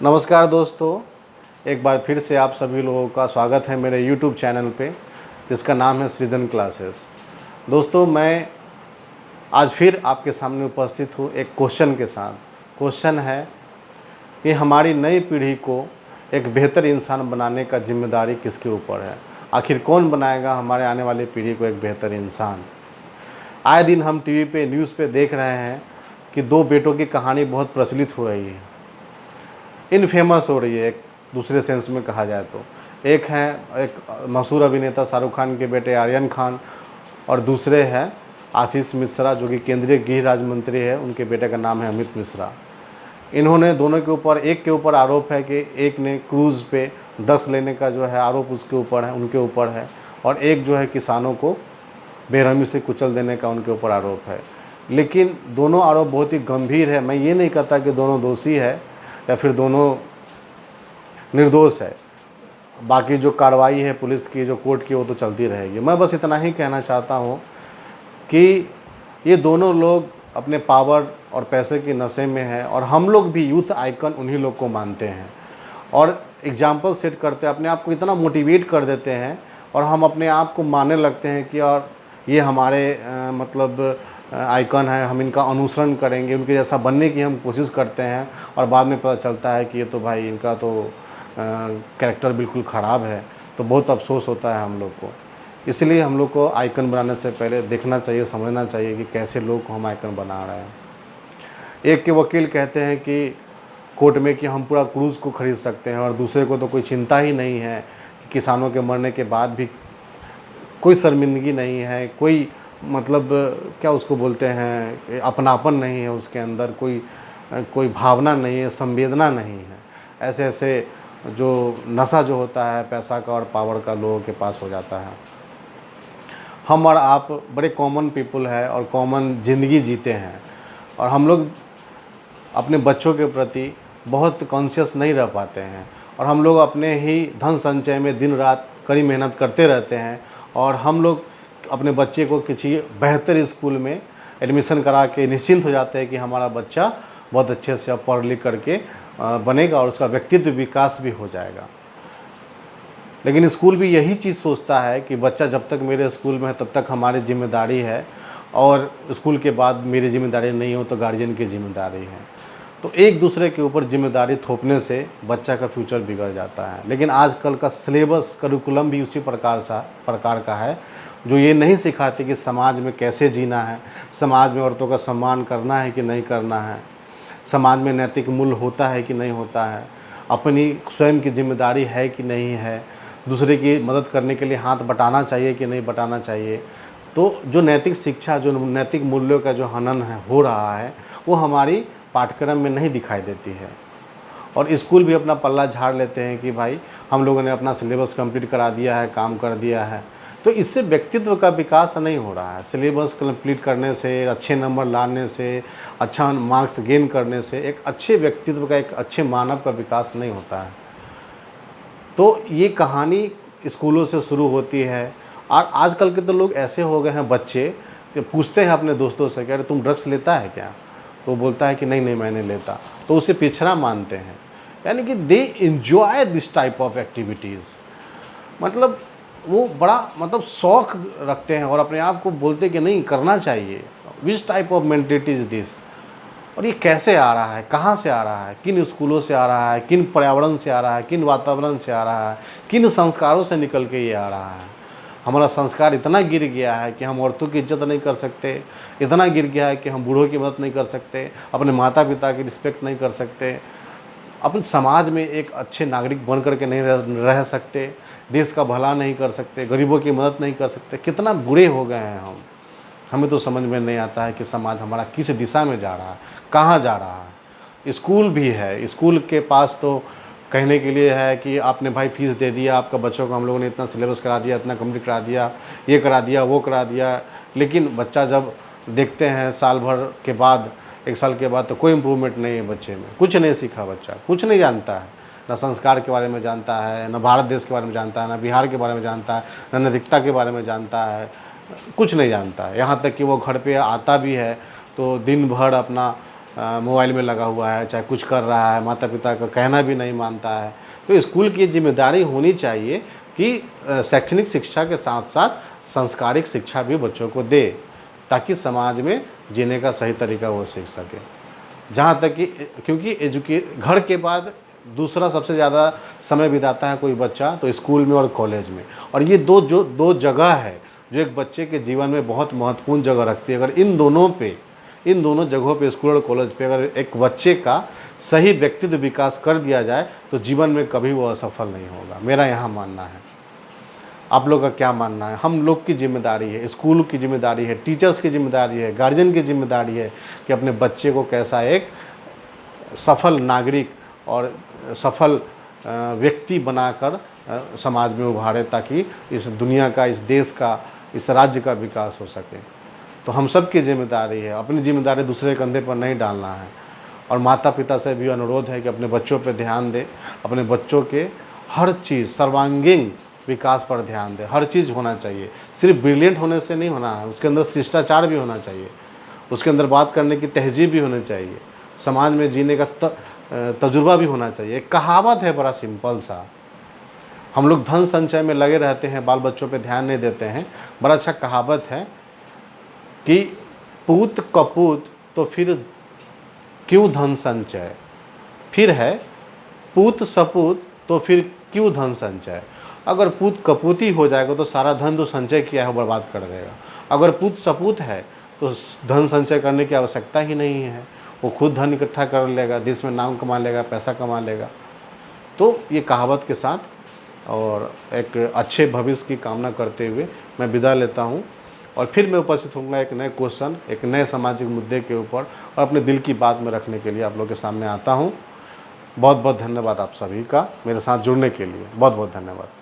नमस्कार दोस्तों, एक बार फिर से आप सभी लोगों का स्वागत है मेरे YouTube चैनल पे, जिसका नाम है सृजन क्लासेस। दोस्तों, मैं आज फिर आपके सामने उपस्थित हूँ एक क्वेश्चन के साथ। क्वेश्चन है कि हमारी नई पीढ़ी को एक बेहतर इंसान बनाने का जिम्मेदारी किसके ऊपर है? आखिर कौन बनाएगा हमारे आने वाली पीढ़ी को एक बेहतर इंसान? आए दिन हम टीवी पे, न्यूज़ पे देख रहे हैं कि दो बेटों की कहानी बहुत प्रचलित हो रही है, इनफेमस हो रही है एक दूसरे सेंस में कहा जाए तो। एक मशहूर अभिनेता शाहरुख खान के बेटे आर्यन खान, और दूसरे हैं आशीष मिश्रा, जो कि केंद्रीय गृह राज्य मंत्री है, उनके बेटे का नाम है अमित मिश्रा। इन्होंने दोनों के ऊपर, एक के ऊपर आरोप है कि एक ने क्रूज़ पे ड्रग्स लेने का जो है आरोप उसके ऊपर है, उनके ऊपर है, और एक जो है किसानों को बेरहमी से कुचल देने का उनके ऊपर आरोप है। लेकिन दोनों आरोप बहुत ही गंभीर है। मैं ये नहीं कहता कि दोनों दोषी है या फिर दोनों निर्दोष है। बाकी जो कार्रवाई है पुलिस की, जो कोर्ट की, वो तो चलती रहेगी। मैं बस इतना ही कहना चाहता हूँ कि ये दोनों लोग अपने पावर और पैसे के नशे में हैं, और हम लोग भी यूथ आइकन उन्हीं लोग को मानते हैं और एग्जाम्पल सेट करते हैं, अपने आप को इतना मोटिवेट कर देते हैं और हम अपने आप को मानने लगते हैं कि और ये हमारे आइकन है, हम इनका अनुसरण करेंगे, उनके जैसा बनने की हम कोशिश करते हैं, और बाद में पता चलता है कि ये तो भाई इनका तो कैरेक्टर बिल्कुल ख़राब है। तो बहुत अफसोस होता है हम लोग को। इसलिए हम लोग को आइकन बनाने से पहले देखना चाहिए, समझना चाहिए कि कैसे लोग को हम आइकन बना रहे हैं। एक के वकील कहते हैं कि कोर्ट में कि हम पूरा क्रूज़ को ख़रीद सकते हैं, और दूसरे को तो कोई चिंता ही नहीं है कि किसानों के मरने के बाद भी कोई शर्मिंदगी नहीं है, कोई क्या उसको बोलते हैं, अपनापन नहीं है उसके अंदर, कोई भावना नहीं है, संवेदना नहीं है। ऐसे ऐसे जो नशा जो होता है पैसा का और पावर का लोगों के पास हो जाता है। हम और आप बड़े कॉमन पीपल है और कॉमन ज़िंदगी जीते हैं, और हम लोग अपने बच्चों के प्रति बहुत कॉन्शियस नहीं रह पाते हैं, और हम लोग अपने ही धन संचय में दिन रात कड़ी मेहनत करते रहते हैं, और हम लोग अपने बच्चे को किसी बेहतर स्कूल में एडमिशन करा के निश्चिंत हो जाते हैं कि हमारा बच्चा बहुत अच्छे से अब पढ़ लिख करके बनेगा और उसका व्यक्तित्व विकास भी हो जाएगा। लेकिन स्कूल भी यही चीज़ सोचता है कि बच्चा जब तक मेरे स्कूल में है तब तक हमारी जिम्मेदारी है, और स्कूल के बाद मेरी जिम्मेदारी नहीं हो तो गार्जियन की जिम्मेदारी है। तो एक दूसरे के ऊपर जिम्मेदारी थोपने से बच्चा का फ्यूचर बिगड़ जाता है। लेकिन आजकल का सिलेबस, करिकुलम भी उसी प्रकार का है, जो ये नहीं सिखाते कि समाज में कैसे जीना है, समाज में औरतों का सम्मान करना है कि नहीं करना है, समाज में नैतिक मूल्य होता है कि नहीं होता है, अपनी स्वयं की जिम्मेदारी है कि नहीं है, दूसरे की मदद करने के लिए हाथ बटाना चाहिए कि नहीं बटाना चाहिए। तो जो नैतिक शिक्षा, जो नैतिक मूल्यों का जो हनन है हो रहा है, वो हमारी पाठ्यक्रम में नहीं दिखाई देती है। और स्कूल भी अपना पल्ला झाड़ लेते हैं कि भाई हम लोगों ने अपना सिलेबस कंप्लीट करा दिया है, काम कर दिया है। तो इससे व्यक्तित्व का विकास नहीं हो रहा है। सिलेबस कंप्लीट करने से, अच्छे नंबर लाने से, अच्छा मार्क्स गेन करने से एक अच्छे व्यक्तित्व का, एक अच्छे मानव का विकास नहीं होता है। तो ये कहानी स्कूलों से शुरू होती है, और आजकल के तो लोग ऐसे हो गए हैं बच्चे कि पूछते हैं अपने दोस्तों से कि अरे तुम ड्रग्स लेता है क्या? तो बोलता है कि नहीं नहीं मैं नहीं लेता, तो उसे पिछड़ा मानते हैं। यानी कि they enjoy this type of activities, वो बड़ा शौक़ रखते हैं और अपने आप को बोलते हैं कि नहीं करना चाहिए। Which type of mentality is this? और ये कैसे आ रहा है, कहाँ से आ रहा है, किन स्कूलों से आ रहा है, किन पर्यावरण से आ रहा है, किन वातावरण से आ रहा है, किन संस्कारों से निकल के ये आ रहा है? हमारा संस्कार इतना गिर गया है कि हम औरतों की इज्जत नहीं कर सकते, इतना गिर गया है कि हम बूढ़ों की मदद नहीं कर सकते, अपने माता पिता की रिस्पेक्ट नहीं कर सकते, अपने समाज में एक अच्छे नागरिक बन करके नहीं रह सकते, देश का भला नहीं कर सकते, गरीबों की मदद नहीं कर सकते। कितना बुरे हो गए हैं हम। हमें तो समझ में नहीं आता है कि समाज हमारा किस दिशा में जा रहा है, कहाँ जा रहा है। स्कूल भी है, स्कूल के पास तो कहने के लिए है कि आपने भाई फीस दे दिया, आपका बच्चों को हम लोगों ने इतना सिलेबस करा दिया, इतना कंप्लीट करा दिया, ये करा दिया, वो करा दिया। लेकिन बच्चा जब देखते हैं साल भर के बाद, एक साल के बाद, तो कोई इम्प्रूवमेंट नहीं है बच्चे में। कुछ नहीं सीखा बच्चा, कुछ नहीं जानता है, ना संस्कार के बारे में जानता है, ना भारत देश के बारे में जानता है, ना बिहार के बारे में जानता है, ना नैतिकता के बारे में जानता है, कुछ नहीं जानता है। यहाँ तक कि वो घर पे आता भी है तो दिन भर अपना मोबाइल में लगा हुआ है, चाहे कुछ कर रहा है, माता पिता का कहना भी नहीं मानता है। तो स्कूल की जिम्मेदारी होनी चाहिए कि शैक्षणिक शिक्षा के साथ साथ संस्कारिक शिक्षा भी बच्चों को दे, ताकि समाज में जीने का सही तरीका वो सीख सके। जहाँ तक कि क्योंकि घर के बाद दूसरा सबसे ज़्यादा समय बिताता है कोई बच्चा तो स्कूल में और कॉलेज में, और ये दो जगह है जो एक बच्चे के जीवन में बहुत महत्वपूर्ण जगह रखती है। अगर इन दोनों जगहों पे, स्कूल और कॉलेज पे, अगर एक बच्चे का सही व्यक्तित्व विकास कर दिया जाए तो जीवन में कभी वो असफल नहीं होगा। मेरा यहाँ मानना है। आप लोग का क्या मानना है? हम लोग की जिम्मेदारी है, स्कूल की जिम्मेदारी है, टीचर्स की जिम्मेदारी है, गार्जियन की जिम्मेदारी है कि अपने बच्चे को कैसा एक सफल नागरिक और सफल व्यक्ति बनाकर समाज में उभारे, ताकि इस दुनिया का, इस देश का, इस राज्य का विकास हो सके। तो हम सब की जिम्मेदारी है, अपनी जिम्मेदारी दूसरे कंधे पर नहीं डालना है। और माता पिता से भी अनुरोध है कि अपने बच्चों पर ध्यान दें, अपने बच्चों के हर चीज़, सर्वांगीण विकास पर ध्यान दें। हर चीज़ होना चाहिए, सिर्फ ब्रिलियंट होने से नहीं होना है, उसके अंदर शिष्टाचार भी होना चाहिए, उसके अंदर बात करने की तहजीब भी होनी चाहिए, समाज में जीने का तजुर्बा भी होना चाहिए। एक कहावत है बड़ा सिंपल सा, हम लोग धन संचय में लगे रहते हैं, बाल बच्चों पे ध्यान नहीं देते हैं। बड़ा अच्छा कहावत है कि पूत कपूत तो फिर क्यों धन संचय, फिर है पूत सपूत तो फिर क्यों धन संचय। अगर पूत कपूती हो जाएगा तो सारा धन तो संचय किया है बर्बाद कर देगा। अगर पूत सपूत है तो धन संचय करने की आवश्यकता ही नहीं है, वो खुद धन इकट्ठा कर लेगा, देश में नाम कमा लेगा, पैसा कमा लेगा। तो ये कहावत के साथ और एक अच्छे भविष्य की कामना करते हुए मैं विदा लेता हूँ, और फिर मैं उपस्थित होऊंगा एक नए क्वेश्चन, एक नए सामाजिक मुद्दे के ऊपर, और अपने दिल की बात में रखने के लिए आप लोग के सामने आता हूँ। बहुत बहुत धन्यवाद आप सभी का मेरे साथ जुड़ने के लिए, बहुत बहुत धन्यवाद।